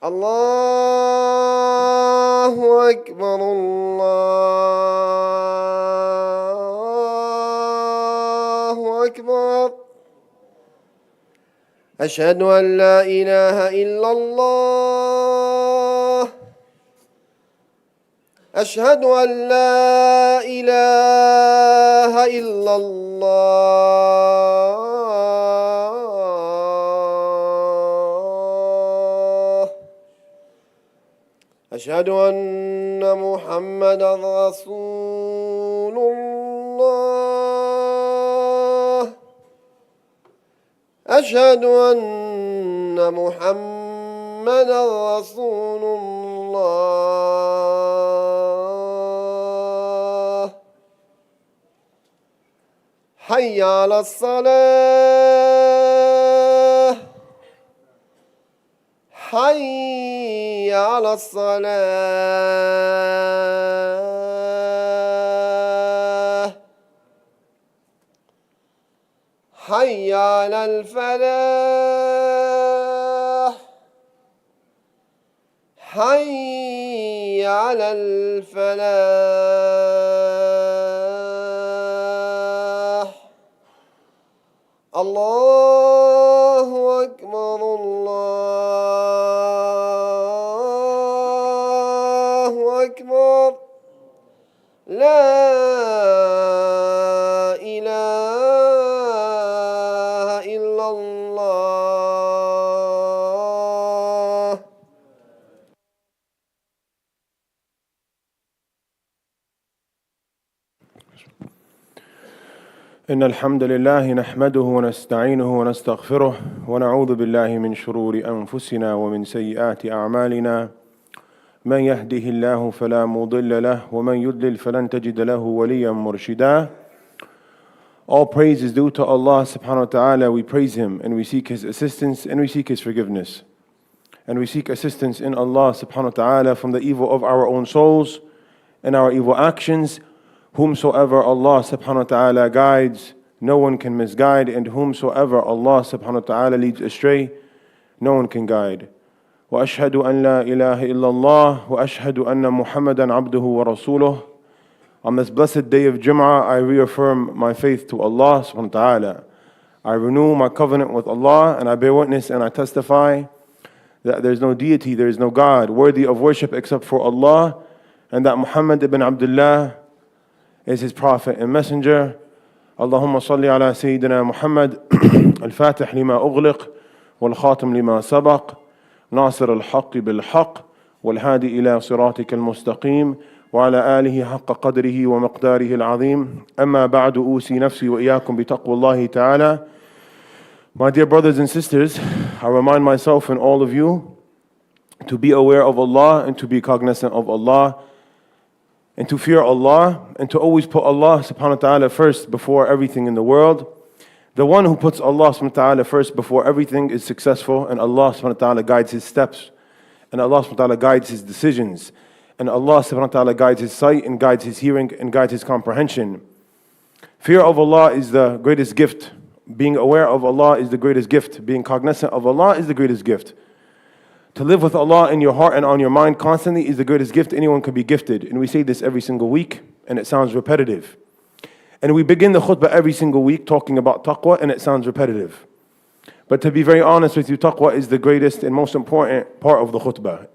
الله أكبر الله أكبر أشهد أن لا إله إلا الله أشهد أن لا إله إلا الله أشهد أن محمدا رسول الله أشهد أن محمدا رسول الله حي على الصلاة حي على الصلاة حي على الفلاح حي على الفلاح الله أكبر الله أكبر لا إله إلا الله. إن الحمد لله نحمده ونستعينه ونستغفره ونعوذ بالله من شرور أنفسنا ومن سيئات أعمالنا من يهده الله فلا مضل له ومن يضلل فلن تجد له وليا مرشدا. All praise is due to Allah subhanahu wa ta'ala. We praise Him and we seek His assistance and we seek His forgiveness. And we seek assistance in Allah subhanahu wa ta'ala from the evil of our own souls and our evil actions. Whomsoever Allah subhanahu wa ta'ala guides, no one can misguide, and whomsoever Allah subhanahu wa ta'ala leads astray, no one can guide. وأشهد أن لا إله إلا الله وأشهد أن محمدا عبده ورسوله. On this blessed day of Jum'ah, I reaffirm my faith to Allah subhanahu wa ta'ala. I renew my covenant with Allah, and I bear witness and I testify that there is no deity, there is no God worthy of worship except for Allah, and that Muhammad ibn Abdullah is His prophet and messenger. Allahumma salli ala Sayyidina Muhammad al-Fatih lima ughliq wal-Khatim lima sabaq ناصر الحق بالحق والهادي إلى صراطك المستقيم وعلى آله حق قدره ومقداره العظيم. أما بعد أوصي نفسي وإياكم بتقوى الله تعالى. My dear brothers and sisters, I remind myself and all of you to be aware of Allah and to be cognizant of Allah and to fear Allah and to always put Allah subhanahu wa ta'ala first before everything in the world. The one who puts Allah subhanahu wa ta'ala first before everything is successful, and Allah subhanahu wa ta'ala guides his steps, and Allah subhanahu wa ta'ala guides his decisions, and Allah subhanahu wa ta'ala guides his sight and guides his hearing and guides his comprehension. Fear of Allah is the greatest gift. Being aware of Allah is the greatest gift. Being cognizant of Allah is the greatest gift. To live with Allah in your heart and on your mind constantly is the greatest gift anyone can be gifted. And we say this every single week, and it sounds repetitive. And we begin the khutbah every single week talking about taqwa, and it sounds repetitive. But to be very honest with you, taqwa is the greatest and most important part of the khutbah.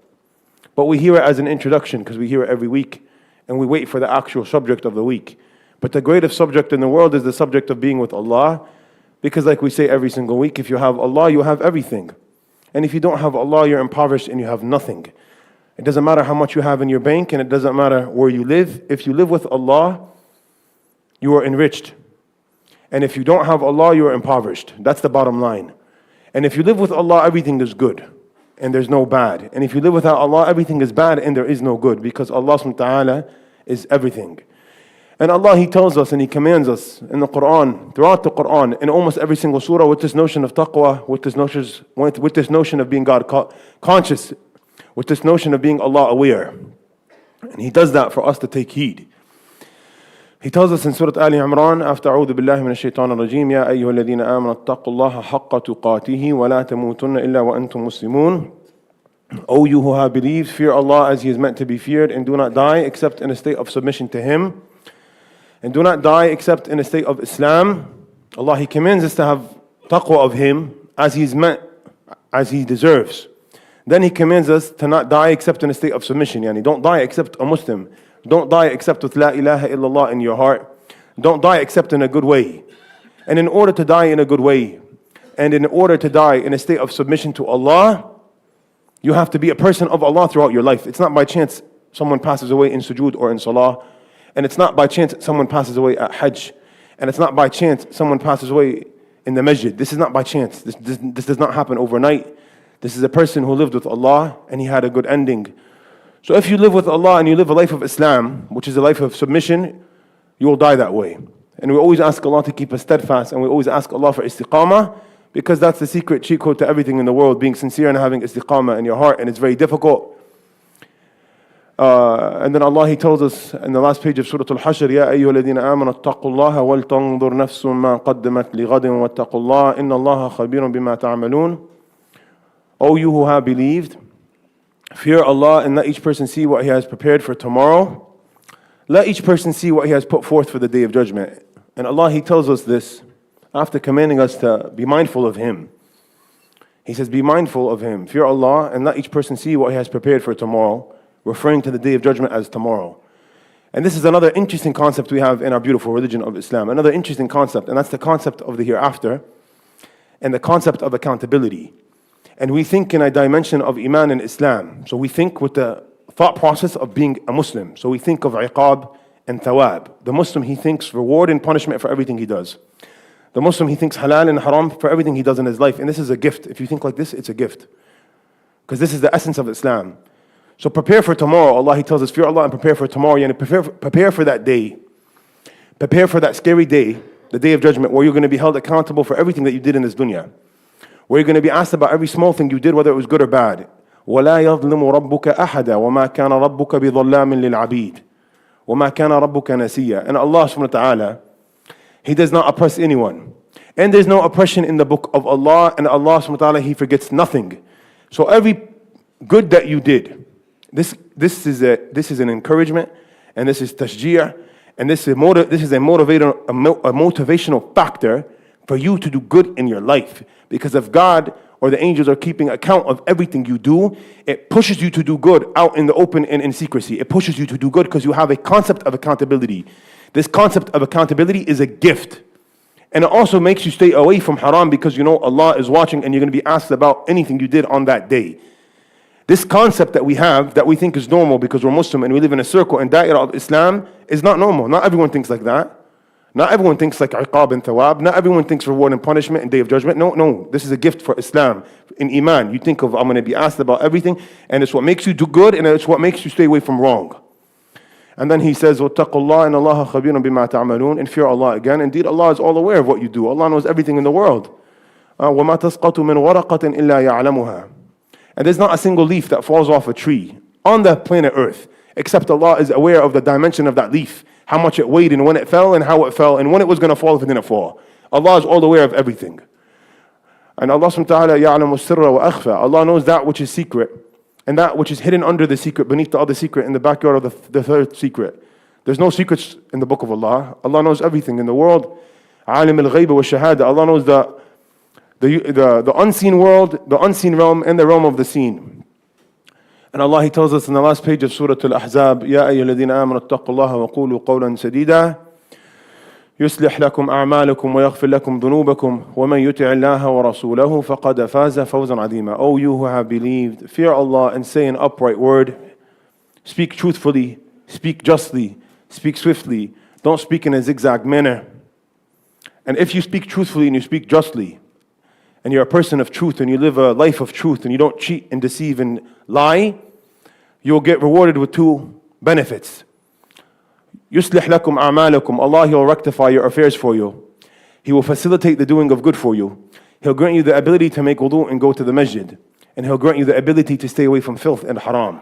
But we hear it as an introduction because we hear it every week, and we wait for the actual subject of the week. But the greatest subject in the world is the subject of being with Allah, because like we say every single week, if you have Allah, you have everything. And if you don't have Allah, you're impoverished and you have nothing. It doesn't matter how much you have in your bank, and it doesn't matter where you live. If you live with Allah, you are enriched. And if you don't have Allah, you are impoverished. That's the bottom line. And if you live with Allah, everything is good and there's no bad. And if you live without Allah, everything is bad and there is no good, because Allah subhanahu wa ta'ala is everything. And Allah, He tells us and He commands us in the Quran, throughout the Quran, in almost every single surah, with this notion of taqwa, with this notion of being God conscious, with this notion of being Allah aware. And He does that for us to take heed. He tells us in Surah Ali Imran, after أعوذ بالله من الشيطان الرجيم يا أيها الذين آمنوا اتقوا الله حق تقاته ولا تموتن إلا وأنتم مسلمون. O you who have believed, fear Allah as He is meant to be feared, and do not die except in a state of submission to Him. And do not die except in a state of Islam. Allah, He commands us to have taqwa of Him as He is meant, as He deserves. Then He commands us to not die except in a state of submission. Yani don't die except a Muslim. Don't die except with La ilaha illallah in your heart. Don't die except in a good way. And in order to die in a good way, and in order to die in a state of submission to Allah, you have to be a person of Allah throughout your life. It's not by chance someone passes away in sujood or in salah. And it's not by chance someone passes away at Hajj. And it's not by chance someone passes away in the masjid. This is not by chance. This does not happen overnight. This is a person who lived with Allah and he had a good ending. So if you live with Allah and you live a life of Islam, which is a life of submission, you will die that way. And we always ask Allah to keep us steadfast, and we always ask Allah for istiqamah, because that's the secret cheat code to everything in the world, being sincere and having istiqamah in your heart, and it's very difficult. And then Allah, He tells us in the last page of Surah Al-Hashr, يَا أَيُّهَا الَّذِينَ آمَنُوا اتَّقُوا اللَّهَ وَلْتَنظُرْ نَفْسٌ مَا قَدَّمَتْ لِغَدٍ وَاتَّقُوا اللَّهَ إِنَّ اللَّهَ خَبِيرٌ بِمَا تَعْمَلُونَ. O you who have believed, fear Allah and let each person see what he has prepared for tomorrow. Let each person see what he has put forth for the Day of Judgment. And Allah, He tells us this after commanding us to be mindful of Him. He says, be mindful of Him. Fear Allah and let each person see what he has prepared for tomorrow, referring to the Day of Judgment as tomorrow. And this is another interesting concept we have in our beautiful religion of Islam. Another interesting concept, and that's the concept of the hereafter and the concept of accountability. And we think in a dimension of Iman and Islam. So we think with the thought process of being a Muslim. So we think of iqab and thawab. The Muslim, he thinks reward and punishment for everything he does. The Muslim, he thinks halal and haram for everything he does in his life. And this is a gift. If you think like this, it's a gift. Because this is the essence of Islam. So prepare for tomorrow. Allah, He tells us, fear Allah and prepare for tomorrow. Yani prepare for that day. Prepare for that scary day, the Day of Judgment, where you're going to be held accountable for everything that you did in this dunya. Where you're going to be asked about every small thing you did, whether it was good or bad. وَلَا يَظْلِمُ رَبُّكَ أَحَدًا وَمَا كَانَ رَبُّكَ بِظَلَّامٍ لِلْعَبِيدِ وَمَا كَانَ رَبُّكَ نَسِيًّا. And Allah subhanahu wa ta'ala, He does not oppress anyone. And there's no oppression in the book of Allah, and Allah subhanahu wa ta'ala, He forgets nothing. So every good that you did, this is an encouragement, and this is tashjir, and this is a motivational factor for you to do good in your life. Because if God or the angels are keeping account of everything you do, it pushes you to do good out in the open and in secrecy. It pushes you to do good because you have a concept of accountability. This concept of accountability is a gift. And it also makes you stay away from haram because you know Allah is watching and you're going to be asked about anything you did on that day. This concept that we have, that we think is normal because we're Muslim and we live in a circle and da'irah of Islam, is not normal. Not everyone thinks like that. Not everyone thinks like iqab and thawab. Not everyone thinks reward and punishment and Day of Judgment. No. This is a gift for Islam. In Iman, you think of, I'm going to be asked about everything, and it's what makes you do good, and it's what makes you stay away from wrong. And then He says, وَاتَّقُوا اللَّهَ إِنَّ اللَّهَ خَبِيرٌ بِمَا تَعْمَلُونَ. And fear Allah again. Indeed, Allah is all aware of what you do. Allah knows everything in the world. وَمَا تَسْقَطُ مِنْ وَرَقَةٍ إِلَّا يَعْلَمُهَا. And there's not a single leaf that falls off a tree on the planet Earth, except Allah is aware of the dimension of that leaf, how much it weighed and when it fell and how it fell and when it was going to fall if it didn't fall. Allah is all aware of everything. And Allah subhanahu wa ta'ala يَعْلَمُ السِّرَّ وَأَخْفَى. Allah knows that which is secret and that which is hidden under the secret, beneath the other secret, in the backyard of the third secret. There's no secrets in the book of Allah. Allah knows everything in the world. عَالِمِ الْغَيْبِ وَالشَّهَادَةِ. Allah knows the unseen world, the unseen realm, and the realm of the seen. And Allah, He tells us in the last page of Surah Al-Ahzab, يَا أَيُّهَا الَّذِينَ آمَنُوا اتَّقُوا اللَّهَ وَقُولُوا قَوْلًا سَدِيدًا يُصْلِحْ لَكُمْ أَعْمَالَكُمْ وَيَغْفِرْ لَكُمْ ذُنُوبَكُمْ وَمَنْ يُطِعِ اللَّهَ وَرَسُولَهُ فَقَدْ فَازَ فَوْزًا عَظِيمًا. O you who have believed, fear Allah and say an upright word. Speak truthfully, speak justly, speak swiftly. Don't speak in a zigzag manner. And if you speak truthfully and you speak justly, and you're a person of truth and you live a life of truth and you don't cheat and deceive and lie, you'll get rewarded with two benefits. يُصْلِحْ لَكُمْ أَعْمَالَكُمْ. Allah, He'll rectify your affairs for you. He will facilitate the doing of good for you. He'll grant you the ability to make wudu and go to the masjid. And He'll grant you the ability to stay away from filth and haram.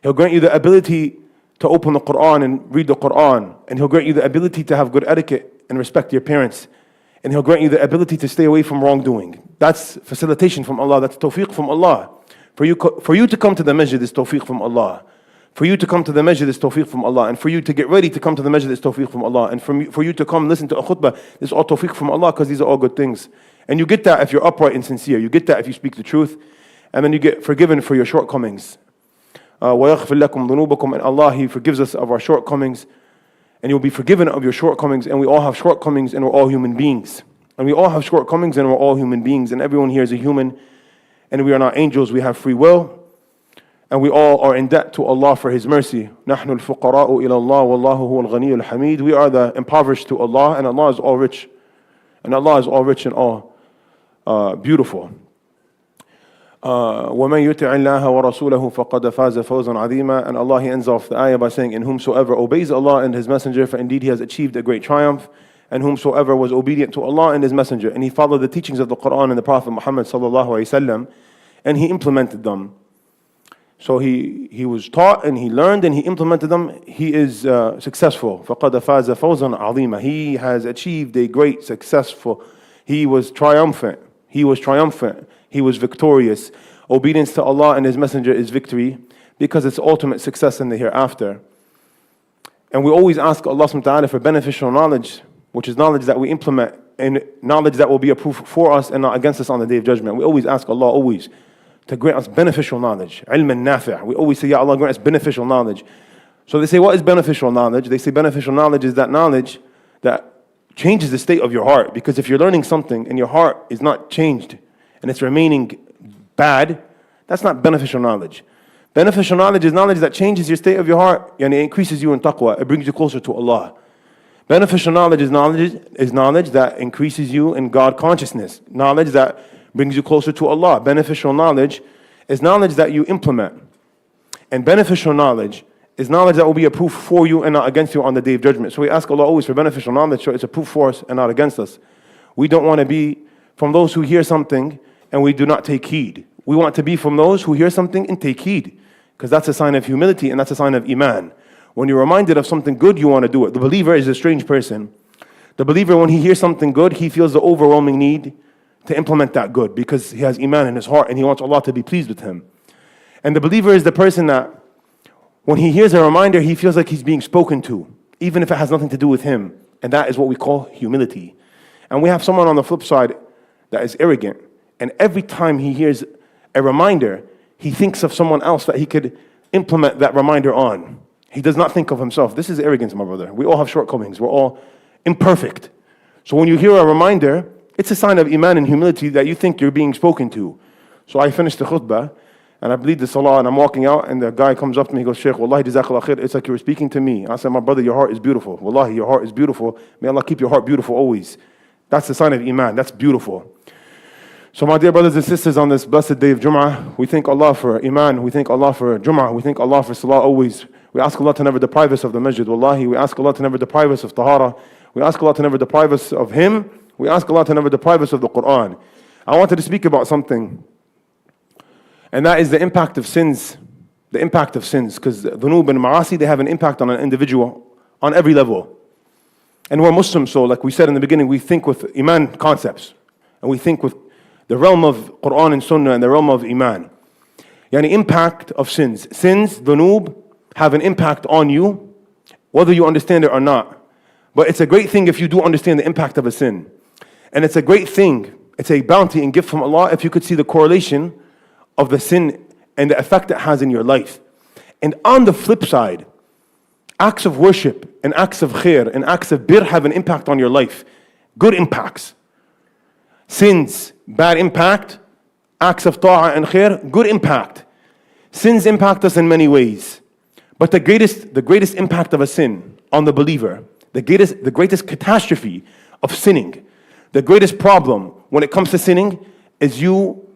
He'll grant you the ability to open the Quran and read the Quran. And He'll grant you the ability to have good etiquette and respect your parents. And He'll grant you the ability to stay away from wrongdoing. That's facilitation from Allah. That's tawfiq from Allah For you to come to the masjid is tawfiq from Allah. For you to come to the masjid is tawfiq from Allah. And for you to get ready to come to the masjid is tawfiq from Allah. And for you to come listen to a khutbah, this is all tawfiq from Allah, because these are all good things. And you get that if you're upright and sincere. You get that if you speak the truth. And then you get forgiven for your shortcomings. وَيَغْفِرْ لَكُمْ ذُنُوبَكُمْ. And Allah, He forgives us of our shortcomings. And you'll be forgiven of your shortcomings. And we all have shortcomings, and we're all human beings. And we all have shortcomings, and we're all human beings. And everyone here is a human. And we are not angels, we have free will. And we all are in debt to Allah for His mercy. نَحْنُ الْفُقَرَاءُ إِلَى اللَّهِ وَاللَّهُ هُوَ الْغَنِيُّ الْحَمِيدُ. We are the impoverished to Allah, and Allah is all rich. And Allah is all rich and all beautiful. وَمَنْ يُطِعِ اللَّهَ وَرَسُولَهُ فَقَدْ فَازَ فَوْزًا عَظِيمًا. And Allah, He ends off the ayah by saying, "And whomsoever obeys Allah and His Messenger, for indeed he has achieved a great triumph. And whomsoever was obedient to Allah and His Messenger." And he followed the teachings of the Quran and the Prophet Muhammad sallallahu alaihi wasallam, and he implemented them. So he was taught and he learned and he implemented them. He is successful. فَقَدْ فَازَ فَوْزًا عَظِيمًا. He has achieved a great successful. He was triumphant. He was triumphant. He was victorious. Obedience to Allah and His Messenger is victory, because it's ultimate success in the hereafter. And we always ask Allah subhanahu wa ta'ala for beneficial knowledge, which is knowledge that we implement, and knowledge that will be a proof for us and not against us on the Day of Judgment. We always ask Allah, always, to grant us beneficial knowledge. Ilm al-nafi'. We always say, Ya Allah, grant us beneficial knowledge. So they say, what is beneficial knowledge? They say beneficial knowledge is that knowledge that changes the state of your heart. Because if you're learning something and your heart is not changed and it's remaining bad, that's not beneficial knowledge. Beneficial knowledge is knowledge that changes your state of your heart, and it increases you in taqwa. It brings you closer to Allah. Beneficial knowledge is knowledge that increases you in God consciousness. Knowledge that brings you closer to Allah. Beneficial knowledge is knowledge that you implement. And beneficial knowledge is knowledge that will be a proof for you and not against you on the Day of Judgment. So we ask Allah always for beneficial knowledge, so it's a proof for us and not against us. We don't want to be from those who hear something and we do not take heed. We want to be from those who hear something and take heed, because that's a sign of humility and that's a sign of iman. When you're reminded of something good, you want to do it. The believer is a strange person. The believer, when he hears something good, he feels the overwhelming need to implement that good, because he has iman in his heart and he wants Allah to be pleased with him. And the believer is the person that when he hears a reminder, he feels like he's being spoken to, even if it has nothing to do with him. And that is what we call humility. And we have someone on the flip side that is arrogant. And every time he hears a reminder, he thinks of someone else that he could implement that reminder on. He does not think of himself. This is arrogance, my brother. We all have shortcomings. We're all imperfect. So when you hear a reminder, it's a sign of iman and humility that you think you're being spoken to. So I finished the khutbah, and I bleed the salah, and I'm walking out, and the guy comes up to me, he goes, Shaykh, wallahi, jazakallah khair, it's like you were speaking to me. I said, my brother, your heart is beautiful. Wallahi, your heart is beautiful. May Allah keep your heart beautiful always. That's the sign of iman. That's beautiful. So my dear brothers and sisters, on this blessed day of Jum'ah, we thank Allah for iman, we thank Allah for Jum'ah, we thank Allah for salah always. We ask Allah to never deprive us of the masjid, wallahi. We ask Allah to never deprive us of tahara. We ask Allah to never deprive us of Him. We ask Allah to never deprive us of the Quran. I wanted to speak about something, and that is the impact of sins. The impact of sins, because dhunub and ma'asi, they have an impact on an individual on every level. And we're Muslims, so like we said in the beginning, we think with iman concepts, and we think with the realm of Quran and Sunnah and the realm of iman. Yani impact of sins. Sins, dhunub, have an impact on you, whether you understand it or not. But it's a great thing if you do understand the impact of a sin. And it's a great thing, it's a bounty and gift from Allah if you could see the correlation of the sin and the effect it has in your life. And on the flip side, acts of worship and acts of khair and acts of bir have an impact on your life. Good impacts. Sins, bad impact. Acts of ta'ah and khair, good impact. Sins impact us in many ways. But the greatest impact of a sin on the believer, the greatest catastrophe of sinning, the greatest problem when it comes to sinning is you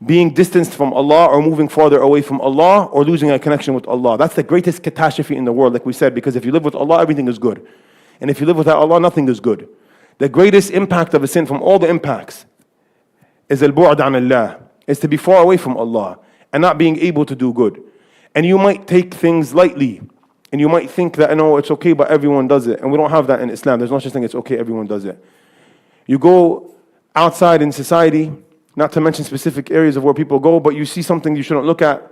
being distanced from Allah or moving farther away from Allah or losing a connection with Allah. That's the greatest catastrophe in the world, like we said, because if you live with Allah, everything is good. And if you live without Allah, nothing is good. The greatest impact of a sin from all the impacts is al-bu'd an Allah, is to be far away from Allah and not being able to do good. And you might take things lightly, and you might think that, no, it's okay, but everyone does it. And we don't have that in Islam. There's no such thing, it's okay, everyone does it. You go outside in society, not to mention specific areas of where people go, but you see something you shouldn't look at,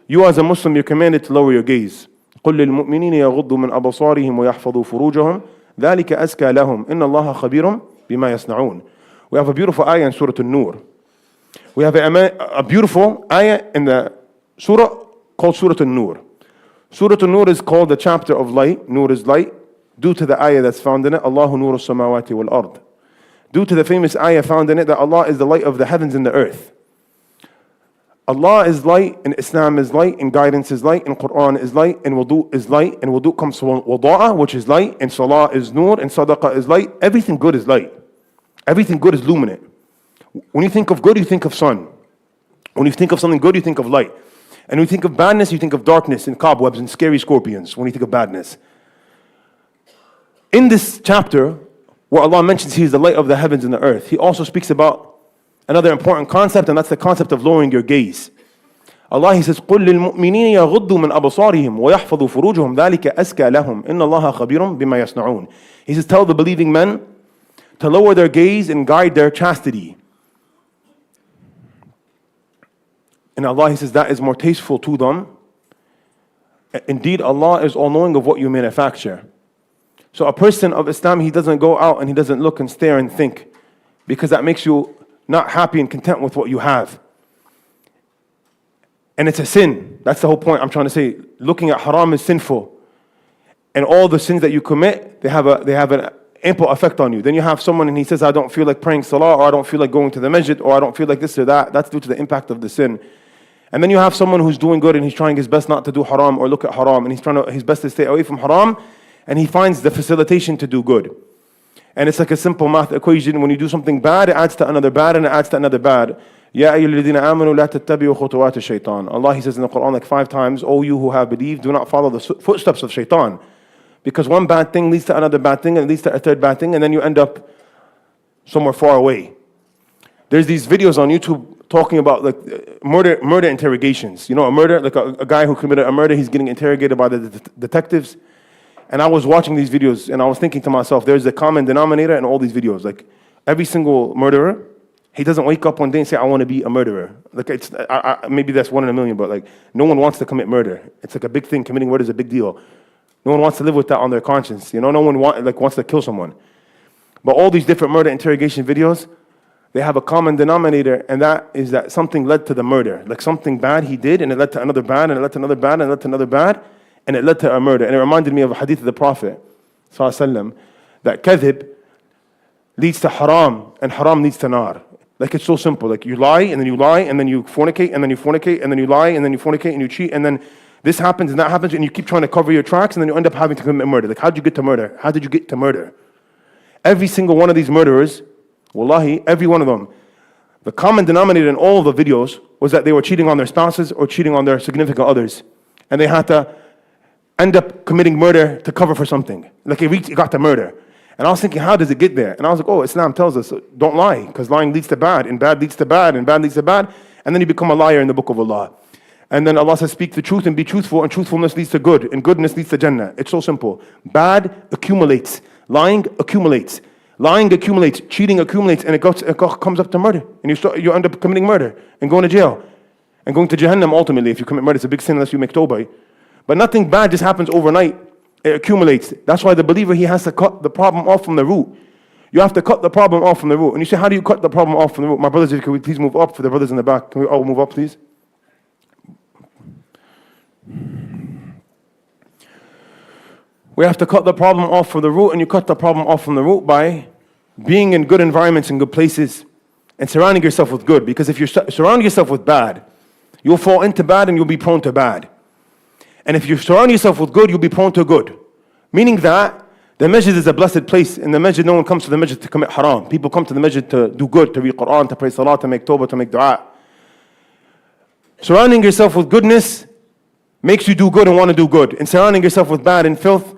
you as a Muslim, you're commanded to lower your gaze. قُلْ لِلْمُؤْمِنِينَ يَغُضُّوا مِنْ أَبْصَارِهِمْ وَيَحْفَظُوا فُرُوجَهُمْ ذَلِكَ أَزْكَى لَهُمْ إِنَّ اللَّهَ خَبِيرٌ بِمَا يَصْنَعُونَ. We have a beautiful ayah in Surah An-Nur. We have a beautiful ayah in the surah called Surah An-Nur. Surah An-Nur is called the chapter of light. Nur is light, due to the ayah that's found in it, Allahu nuru samawati wal ard. Due to the famous ayah found in it that Allah is the light of the heavens and the earth. Allah is light, and Islam is light, and guidance is light, and Quran is light, and wudu is light, and wudu comes from wada'a, which is light, and salah is nur, and sadaqah is light. Everything good is light. Everything good is luminant. When you think of good, you think of sun. When you think of something good, you think of light. And when you think of badness, you think of darkness and cobwebs and scary scorpions when you think of badness. In this chapter, where Allah mentions He is the light of the heavens and the earth, He also speaks about another important concept, and that's the concept of lowering your gaze. Allah, He says, قُلْ لِلْمُؤْمِنِينَ يَغُضُّوا مِنْ أَبْصَارِهِمْ وَيَحْفَظُوا فُرُوجَهُمْ ذَلِكَ أَزْكَى لَهُمْ إِنَّ اللَّهَ خَبِيرٌ بِمَا يَصْنَعُونَ. He says, tell the believing men to lower their gaze and guide their chastity. And Allah, He says, that is more tasteful to them. Indeed, Allah is all-knowing of what you manufacture. So a person of Islam, he doesn't go out and he doesn't look and stare and think, because that makes you not happy and content with what you have. And it's a sin. That's the whole point I'm trying to say. Looking at haram is sinful. And all the sins that you commit, they have an ample effect on you. Then you have someone and he says, I don't feel like praying salah, or I don't feel like going to the masjid, or I don't feel like this or that. That's due to the impact of the sin. And then you have someone who's doing good and he's trying his best not to do haram or look at haram, and he's trying his best to stay away from haram, and he finds the facilitation to do good. And it's like a simple math equation. When you do something bad, it adds to another bad, and it adds to another bad. Ya ayyuhalladhina amanu la tattabi'u khutuwat ash-shaytan. Allah, He says in the Quran like 5 times, O you who have believed, do not follow the footsteps of shaitan. Because one bad thing leads to another bad thing, and leads to a third bad thing, and then you end up somewhere far away. There's these videos on YouTube talking about like murder interrogations. You know, a murder, like a guy who committed a murder, he's getting interrogated by the detectives. And I was watching these videos and I was thinking to myself, there's a common denominator in all these videos. Like every single murderer, he doesn't wake up one day and say, I want to be a murderer. Like it's maybe that's 1 in a million, but like no one wants to commit murder. It's like a big thing. Committing murder is a big deal. No one wants to live with that on their conscience. You know, no one wants to kill someone. But all these different murder interrogation videos, they have a common denominator, and that is that something led to the murder. Like something bad he did, and it led to another bad, and it led to another bad, and it led to another bad, and it led to a murder. And it reminded me of a hadith of the Prophet ﷺ, that kadhib leads to haram, and haram leads to nar. Like it's so simple. Like you lie, and then you lie, and then you fornicate, and then you fornicate, and then you lie, and then you fornicate, and you cheat, and then this happens and that happens, and you keep trying to cover your tracks, and then you end up having to commit murder. Like how did you get to murder? How did you get to murder? Every single one of these murderers, wallahi, every one of them, the common denominator in all of the videos was that they were cheating on their spouses or cheating on their significant others. And they had to end up committing murder to cover for something. Like it got to murder. And I was thinking, how does it get there? And I was like, oh, Islam tells us, don't lie, because lying leads to bad, and bad leads to bad, and bad leads to bad. And then you become a liar in the book of Allah. And then Allah says, speak the truth and be truthful, and truthfulness leads to good, and goodness leads to Jannah. It's so simple. Bad accumulates. Lying accumulates. Lying accumulates, cheating accumulates, and it comes up to murder. And you end up committing murder and going to jail and going to Jahannam ultimately. If you commit murder, it's a big sin unless you make tawbah. But nothing bad just happens overnight. It accumulates. That's why the believer, he has to cut the problem off from the root. You have to cut the problem off from the root. And you say, how do you cut the problem off from the root? My brothers, can we please move up for the brothers in the back? Can we all move up, please? We have to cut the problem off from the root, and you cut the problem off from the root by being in good environments and good places and surrounding yourself with good. Because if you surround yourself with bad, you'll fall into bad and you'll be prone to bad. And if you surround yourself with good, you'll be prone to good. Meaning that the masjid is a blessed place. In the masjid, no one comes to the masjid to commit haram. People come to the masjid to do good, to read Quran, to pray salah, to make tawbah, to make dua. Surrounding yourself with goodness makes you do good and want to do good. And surrounding yourself with bad and filth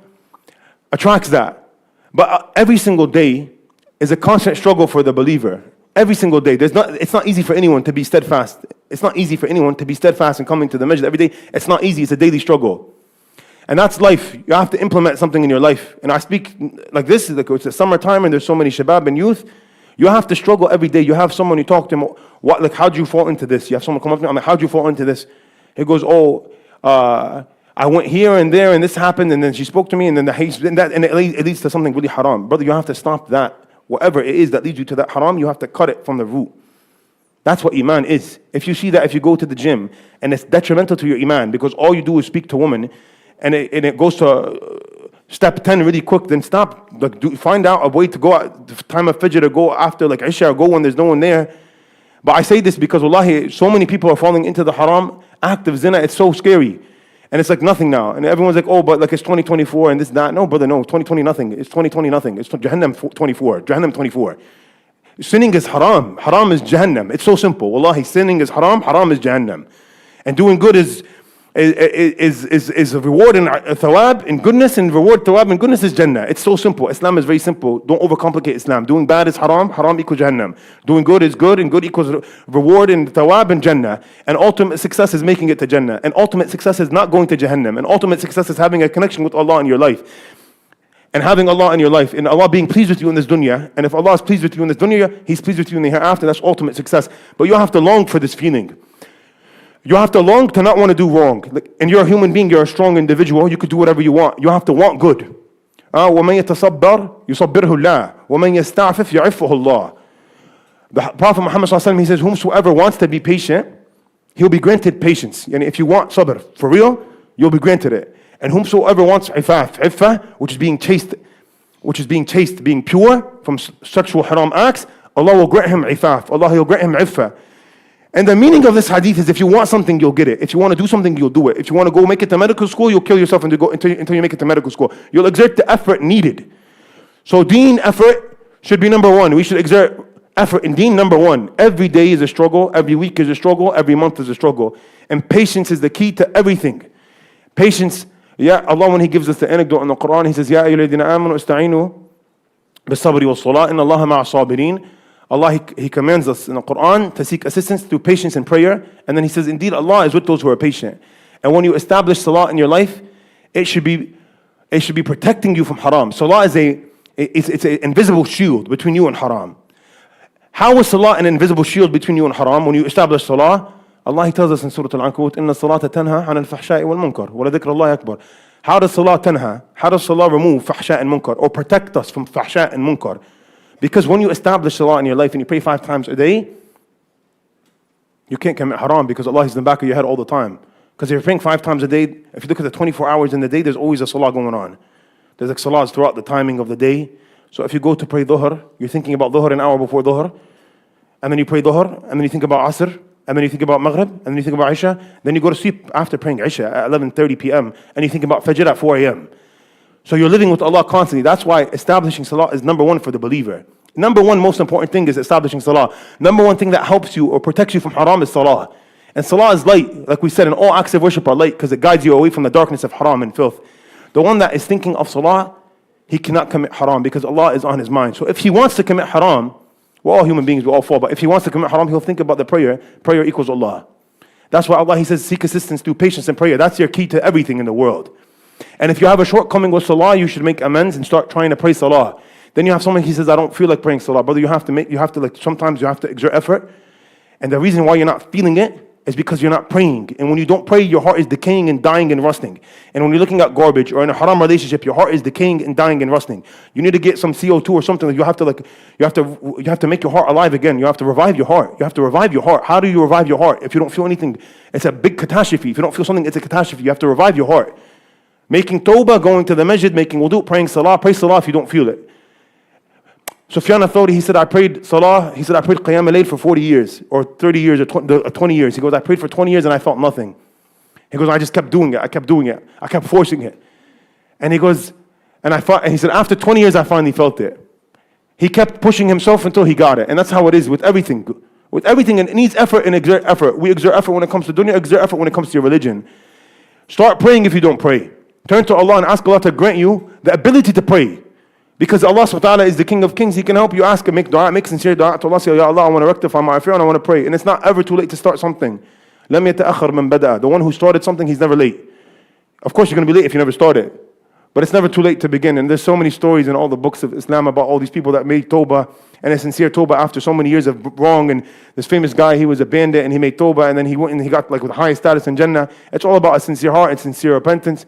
attracts that. But every single day is a constant struggle for the believer. Every single day. It's not easy for anyone to be steadfast. It's not easy for anyone to be steadfast and coming to the masjid every day. It's not easy. It's a daily struggle. And that's life. You have to implement something in your life. And I speak like this, like it's the summertime and there's so many shabab and youth. You have to struggle every day. You have someone, you talk to him, what, like, how'd you fall into this? You have someone come up to me, I'm like, how'd you fall into this? He goes, I went here and there and this happened and then she spoke to me and then it leads to something really haram. Brother, you have to stop that. Whatever it is that leads you to that haram, you have to cut it from the root. That's what iman is. If you see that if you go to the gym and it's detrimental to your iman because all you do is speak to women and it goes to step 10 really quick, then stop. Like, find out a way to go at the time of Fajr, or go after like Isha, or go when there's no one there. But I say this because wallahi, so many people are falling into the haram act of zina. It's so scary. And it's like nothing now. And everyone's like, oh, but like it's 2024 and this, that. No, brother, no, 2020 nothing. It's 2020 nothing. It's Jahannam 24. Jahannam 24. Sinning is haram. Haram is Jahannam. It's so simple. Wallahi, sinning is haram. Haram is Jahannam. And doing good is a reward in thawab in goodness, and reward thawab in goodness is Jannah. It's so simple. Islam is very simple. Don't overcomplicate Islam. Doing bad is haram. Haram equals Jahannam. Doing good is good, and good equals reward in thawab and Jannah. And ultimate success is making it to Jannah. And ultimate success is not going to Jahannam. And ultimate success is having a connection with Allah in your life. And having Allah in your life, and Allah being pleased with you in this dunya. And if Allah is pleased with you in this dunya, He's pleased with you in the hereafter. That's ultimate success. But you have to long for this feeling. You have to long to not want to do wrong. And you're a human being, you're a strong individual, you could do whatever you want. You have to want good. وَمَنْ يَتَصَبَّرْ يُصَبِّرْهُ اللَّهُ وَمَنْ يَسْتَعْفِفْ يَعِفُّهُ اللَّهُ. The Prophet Muhammad ﷺ, he says, whomsoever wants to be patient, he'll be granted patience. And if you want sabr, for real, you'll be granted it. And whomsoever wants iffah, which is being chaste, being pure from sexual haram acts, Allah will grant him iffah. Allah, He'll grant him iffah. And the meaning of this hadith is if you want something, you'll get it. If you want to do something, you'll do it. If you want to go make it to medical school, you'll kill yourself until you make it to medical school. You'll exert the effort needed. So deen effort should be number one. We should exert effort in deen number one. Every day is a struggle. Every week is a struggle. Every month is a struggle. And patience is the key to everything. Patience, Allah, when He gives us the anecdote in the Quran, He says, Ya ayyuhalladhina amanu ista'inu bis-sabri was-salah, inna Allaha ma'a sabirin. Allah, He commands us in the Quran to seek assistance through patience and prayer. And then He says, indeed, Allah is with those who are patient. And when you establish salah in your life, it should be protecting you from haram. Salah is it's an invisible shield between you and haram. How is salah an invisible shield between you and haram? When you establish salah, Allah, He tells us in Surah Al-Ankabut, إِنَّ الصَّلَاةَ تَنْهَى عَنِ الْفَحْشَاءِ وَالْمُنْكَرِ وَلَذِكْرَ اللَّهِ أَكْبَرُ. How does salah tanha? How does salah remove fahsha and munkar, or protect us from fahsha and munkar? Because when you establish salah in your life and you pray 5 times a day, you can't commit haram because Allah is in the back of your head all the time. Because if you're praying 5 times a day, if you look at the 24 hours in the day, there's always a salah going on. There's like salahs throughout the timing of the day. So if you go to pray dhuhr, you're thinking about dhuhr an hour before dhuhr, and then you pray dhuhr, and then you think about asr, and then you think about maghrib, and then you think about isha, then you go to sleep after praying isha at 11:30 p.m., and you think about fajr at 4 a.m. So you're living with Allah constantly. That's why establishing salah is number one for the believer. Number one most important thing is establishing salah. Number one thing that helps you or protects you from haram is salah. And salah is light. Like we said, and all acts of worship are light because it guides you away from the darkness of haram and filth. The one that is thinking of salah, he cannot commit haram because Allah is on his mind. So if he wants to commit haram, we're all human beings, we all fall. But if he wants to commit haram, he'll think about the prayer. Prayer equals Allah. That's why Allah, He says, seek assistance through patience and prayer. That's your key to everything in the world. And if you have a shortcoming with salah, you should make amends and start trying to pray salah. Then you have someone, he says, I don't feel like praying salah. Brother, sometimes you have to exert effort. And the reason why you're not feeling it is because you're not praying. And when you don't pray, your heart is decaying and dying and rusting. And when you're looking at garbage or in a haram relationship, your heart is decaying and dying and rusting. You need to get some CO2 or something. You have to make your heart alive again. You have to revive your heart. You have to revive your heart. How do you revive your heart? If you don't feel anything, it's a big catastrophe. If you don't feel something, it's a catastrophe. You have to revive your heart. Making tawbah, going to the masjid, making wudu, praying salah. Pray salah if you don't feel it. Sufyan al-Thawri, he said, I prayed salah. He said, I prayed qiyam al-layl for 40 years or 30 years or 20 years. He goes, I prayed for 20 years and I felt nothing. He goes, I just kept doing it. I kept forcing it. And he goes, and he said, after 20 years, I finally felt it. He kept pushing himself until he got it. And that's how it is with everything. With everything, and it needs effort and exert effort. We exert effort when it comes to dunya, exert effort when it comes to your religion. Start praying if you don't pray. Turn to Allah and ask Allah to grant you the ability to pray. Because Allah subhanahu wa ta'ala is the King of Kings. He can help you ask and make dua, make sincere dua to Allah. Say, Ya Allah, I want to rectify my affair and I want to pray. And it's not ever too late to start something. لَمْ يَتَأَخَّرْ مَنْ بَدَأَ. The one who started something, he's never late. Of course you're going to be late if you never started. But it's never too late to begin. And there's so many stories in all the books of Islam about all these people that made tawbah and a sincere tawbah after so many years of wrong. And this famous guy, he was a bandit and he made tawbah and then he went and he got like with the highest status in Jannah. It's all about a sincere heart and sincere repentance.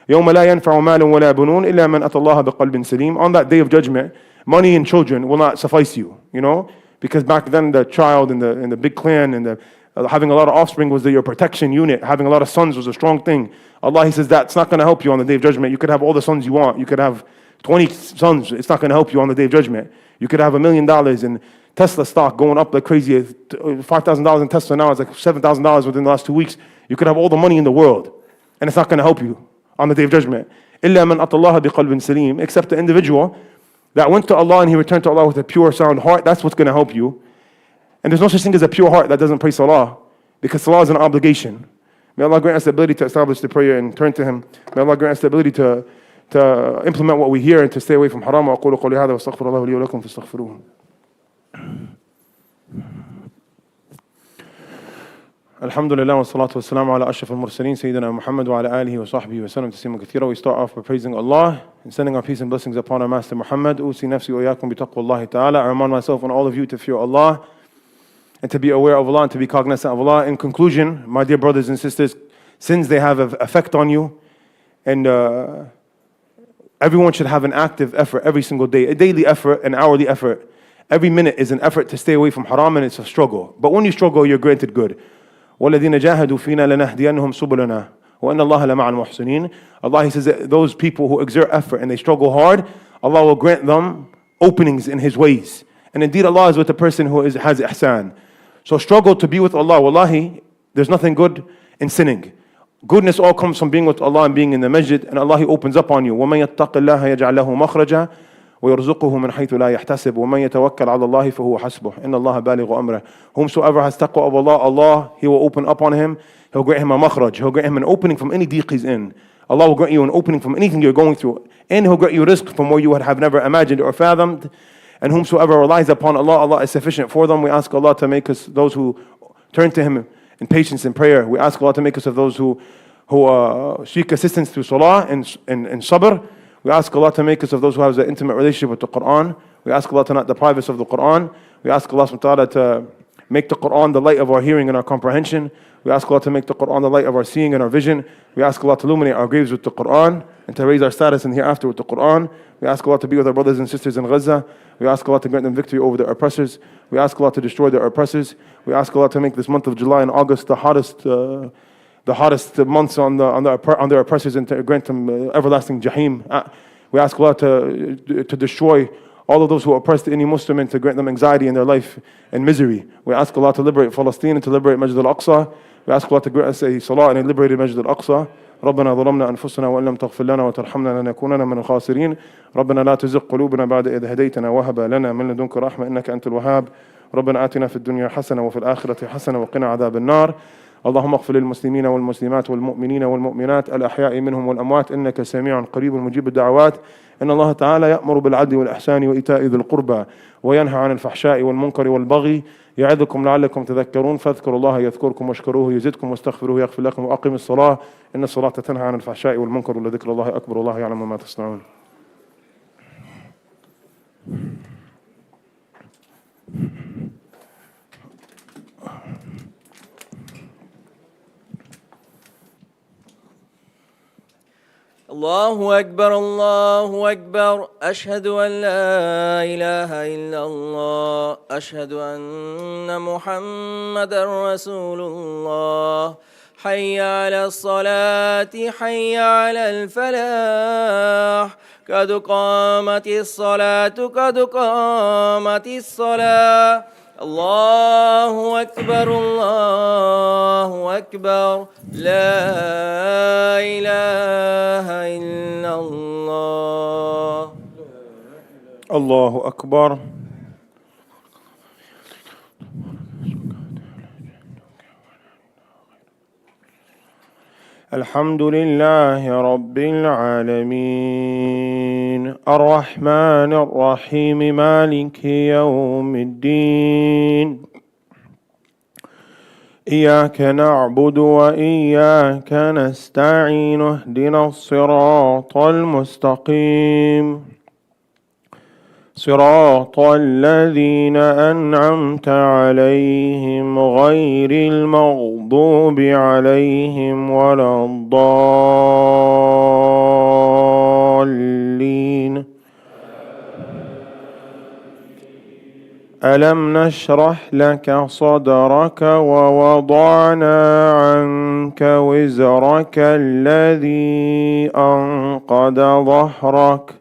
يَوْمَ لَا يَنْفَعُ مَالٌ وَلَا بُنُونَ إِلَّا مَنْ أَتَى اللَّهَ بِقَلْبٍ سَلِيمٍ. On that day of judgment, money and children will not suffice you, you know? Because back then the child and the big clan and having a lot of offspring was your protection unit. Having a lot of sons was a strong thing. Allah, He says that's not going to help you on the day of judgment. You could have all the sons you want. You could have 20 sons. It's not going to help you on the day of judgment. You could have $1 million in Tesla stock going up like crazy. $5,000 in Tesla now is like $7,000 within the last 2 weeks. You could have all the money in the world, and it's not going to help you on the day of judgment. إِلَّا مَنْ أَتَى اللَّهَ بِقَلْبٍ سَلِيمٍ. Except the individual that went to Allah and he returned to Allah with a pure, sound heart. That's what's going to help you. And there's no such thing as a pure heart that doesn't pray salah, because salah is an obligation. May Allah grant us the ability to establish the prayer and turn to Him. May Allah grant us the ability to implement what we hear and to stay away from haram. وأقول قولي هذا واستغفر الله لي ولكم فاستغفروه. Alhamdulillah wa salatu wa salam ala ashraf al-mursaleen Sayyidina Muhammad wa ala alihi wa sahbihi wa sallam tasliman kathira. We start off by praising Allah and sending our peace and blessings upon our Master Muhammad. Usi nafsi wa iyakum bi taqwallahi ta'ala. I remind myself and all of you to fear Allah and to be aware of Allah and to be cognizant of Allah. In conclusion, my dear brothers and sisters, sins, they have an effect on you, and everyone should have an active effort every single day, a daily effort, an hourly effort. Every minute is an effort to stay away from haram, and it's a struggle. But when you struggle, you're granted good. وَالَّذِينَ جَاهَدُوا فِينَا لَنَهْدِيَنَّهُمْ سُبُلَنَا وَإِنَّ اللَّهَ لَمَعَ الْمُحْسِنِينَ. Allah, He says that those people who exert effort and they struggle hard, Allah will grant them openings in His ways. And indeed, Allah is with the person who has ihsan. So struggle to be with Allah. Wallahi, there's nothing good in sinning. Goodness all comes from being with Allah and being in the masjid, and Allah, He opens up on you. وَمَن يَتَّقِ اللَّهَ يَجْعَلْ لَهُ مَخْرَجًا وَيَرْزُقُهُ مِنْ حَيْثُ لَا يَحْتَسِبُ وَمَن يَتَوَكَّلْ عَلَى اللَّهِ فَهُوَ حَسْبُهُ إِنَّ اللَّهَ بَالِغُ أَمْرِهِ. Whomsoever has taqwa of Allah, Allah, He will open up on him. He'll grant him a makhraj. He'll grant him an opening from any deeq he's in. Allah will grant you an opening from anything you're going through. And He'll grant you rizq from where you would have never imagined or fathomed. And whomsoever relies upon Allah, Allah is sufficient for them. We ask Allah to make us those who turn to Him in patience and prayer. We ask Allah to make us of those who seek assistance through salah and sabr. We ask Allah to make us of those who have an intimate relationship with the Quran. We ask Allah to not deprive us of the Quran. We ask Allah subhanahu wa ta'ala to make the Quran the light of our hearing and our comprehension. We ask Allah to make the Quran the light of our seeing and our vision. We ask Allah to illuminate our graves with the Quran and to raise our status in hereafter with the Quran. We ask Allah to be with our brothers and sisters in Gaza. We ask Allah to grant them victory over their oppressors. We ask Allah to destroy their oppressors. We ask Allah to make this month of July and August the hottest months on their oppressors, and to grant them everlasting jahim. We ask Allah to destroy all of those who oppressed any Muslim and to grant them anxiety in their life and misery. We ask Allah to liberate Palestine and to liberate Masjid al-Aqsa. We ask Allah to grant us a salah and a liberated Masjid al-Aqsa. ربنا ظلمنا أنفسنا وإن لم تغفر لنا وترحمنا لنكونن من الخاسرين ربنا لا تزغ قلوبنا بعد إذ هديتنا وهب لنا من لدنك رحمة إنك أنت الوهاب ربنا آتنا في الدنيا حسنة وفي الآخرة حسنة وقنا عذاب النار اللهم اغفر للمسلمين والمسلمات والمؤمنين والمؤمنات الأحياء منهم والأموات إنك سميع قريب مجيب الدعوات إن الله تعالى يأمر بالعدل والإحسان وإيتاء ذي القربى وينهى عن الفحشاء والمنكر والبغي يعظكم لعلكم تذكرون فاذكروا الله يذكركم واشكروه يزدكم واستغفروه يغفر لكم وأقيموا الصلاة إن الصلاة تنهى عن الفحشاء والمنكر ولذكر الله أكبر والله يعلم ما تصنعون. الله أكبر أشهد أن لا إله إلا الله أشهد أن محمدا رسول الله حي على الصلاة حي على الفلاح قد قامت الصلاة قد قامت الصلاة الله أكبر لا إله إلا الله. الله أكبر. الحمد لله رب العالمين الرحمن الرحيم مالك يوم الدين إياك نعبد وإياك نستعين اهدنا الصراط المستقيم صراط الذين أنعمت عليهم غير المغضوب عليهم ولا الضالين. ألم نشرح لك صدرك ووضعنا عنك وزرك الذي أنقض ظهرك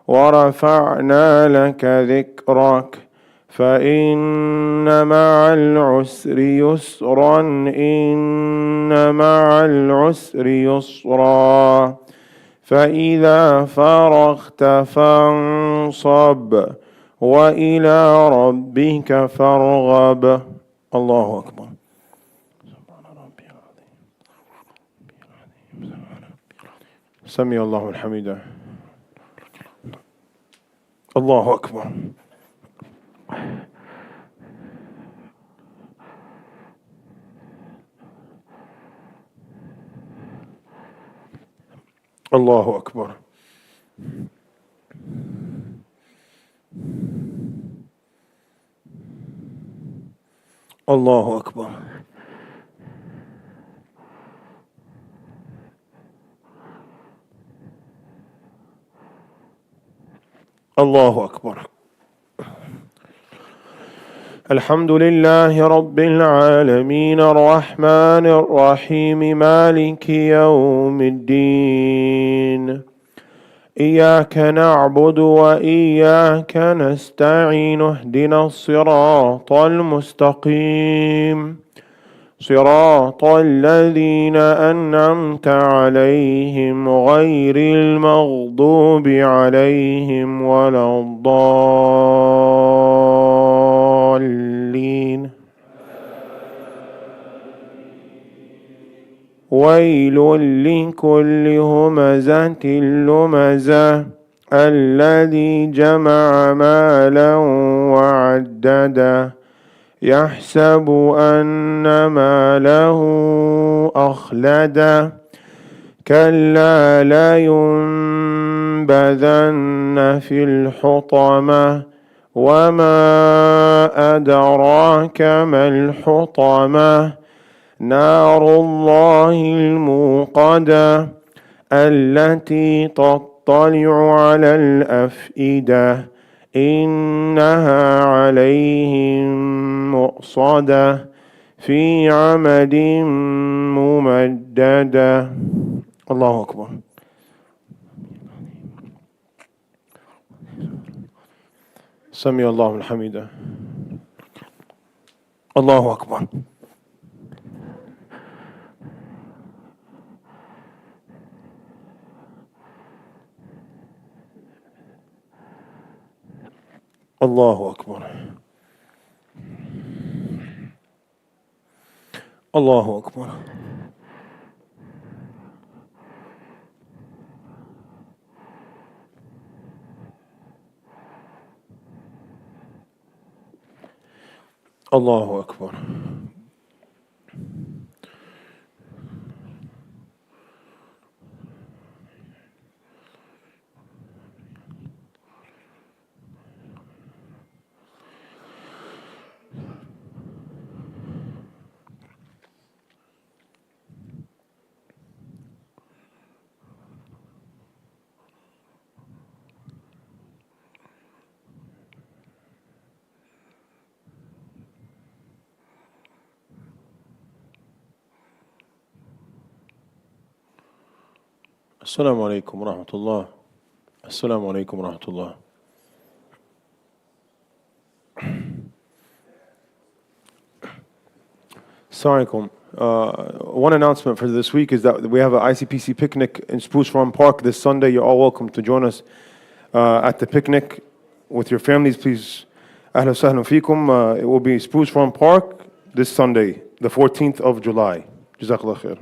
ورفعنا لك ذكرك فإن مع العسر يسرا إن مع العسر يسرا فإذا فرغت فانصب وإلى ربك فارغب. الله أكبر. سمع الله من حمده. الله أكبر. الله أكبر. الله أكبر. الله أكبر. الحمد لله رب العالمين الرحمن الرحيم مالك يوم الدين إياك نعبد وإياك نستعين اهدنا الصراط المستقيم صراط الذين أنعمت عليهم غير المغضوب عليهم ولا الضالين. ويل لكل همزة لمزة الذي جمع مالا وعدده يحسب أن ماله أخلده كلا لينبذن في الحطمة وما أدراك ما الحطمة نار الله الموقدة التي تطلع على الأفئدة إنها عليهم مؤصدة في عمد ممددة. الله أكبر. سمع الله من حمده. الله أكبر. الله أكبر. الله أكبر. الله أكبر. السلام عليكم ورحمة الله. السلام عليكم ورحمة الله. Assalamualaikum. One announcement for this week is that we have an ICPC picnic in Spruce Farm Park this Sunday. You're all welcome to join us at the picnic with your families. Please, ahlan wa sahlan feekum. It will be Spruce Farm Park this Sunday, the 14th of July. Jazakallah khair.